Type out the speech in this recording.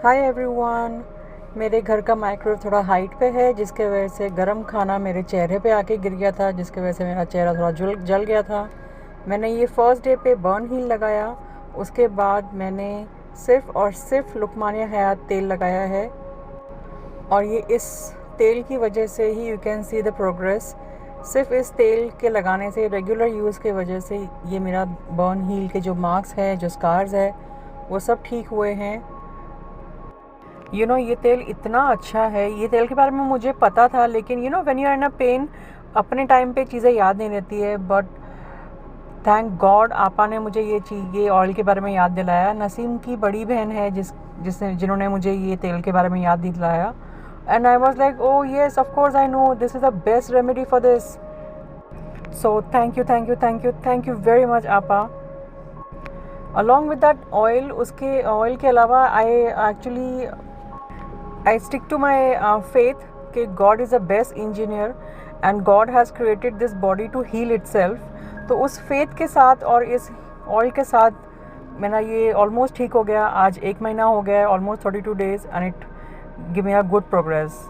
Hi everyone. मेरे घर का माइक्रोवेव थोड़ा हाइट पे है, जिसके वजह से गर्म खाना मेरे चेहरे पे आके गिर गया था, जिसकी वजह से मेरा चेहरा थोड़ा जल गया था। मैंने ये फर्स्ट डे पे बर्न हील लगाया। उसके बाद मैंने सिर्फ़ और सिर्फ लुकमानिया हयात तेल लगाया है, और ये इस तेल की वजह से ही you can see the progress. सिर्फ इस तेल के लगाने से, रेगुलर यूज़ की वजह से, ये मेरा बर्न हील के जो मार्क्स हैं, जो स्कार्स है, वो सब ठीक हुए हैं। ये तेल इतना अच्छा है। ये तेल के बारे में मुझे पता था, लेकिन when you are in a pain, अपने टाइम पे चीज़ें याद नहीं रहती है। बट थैंक गॉड आपा ने मुझे ये ऑयल के बारे में याद दिलाया। नसीम की बड़ी बहन है जिन्होंने मुझे ये तेल के बारे में याद दिलाया। And I was like, oh yes, of course I know this is the best remedy for this. So thank you, thank you, thank you, thank you very much आपा। अलॉन्ग विद दैट ऑयल, उसके oil के अलावा I stick to my faith कि God is the best engineer and God has created this body to heal itself। तो उस faith के साथ और इस oil के साथ मेरा ये almost ठीक हो गया। आज 1 महीना हो गया है, almost 32 days, and it give me a good progress।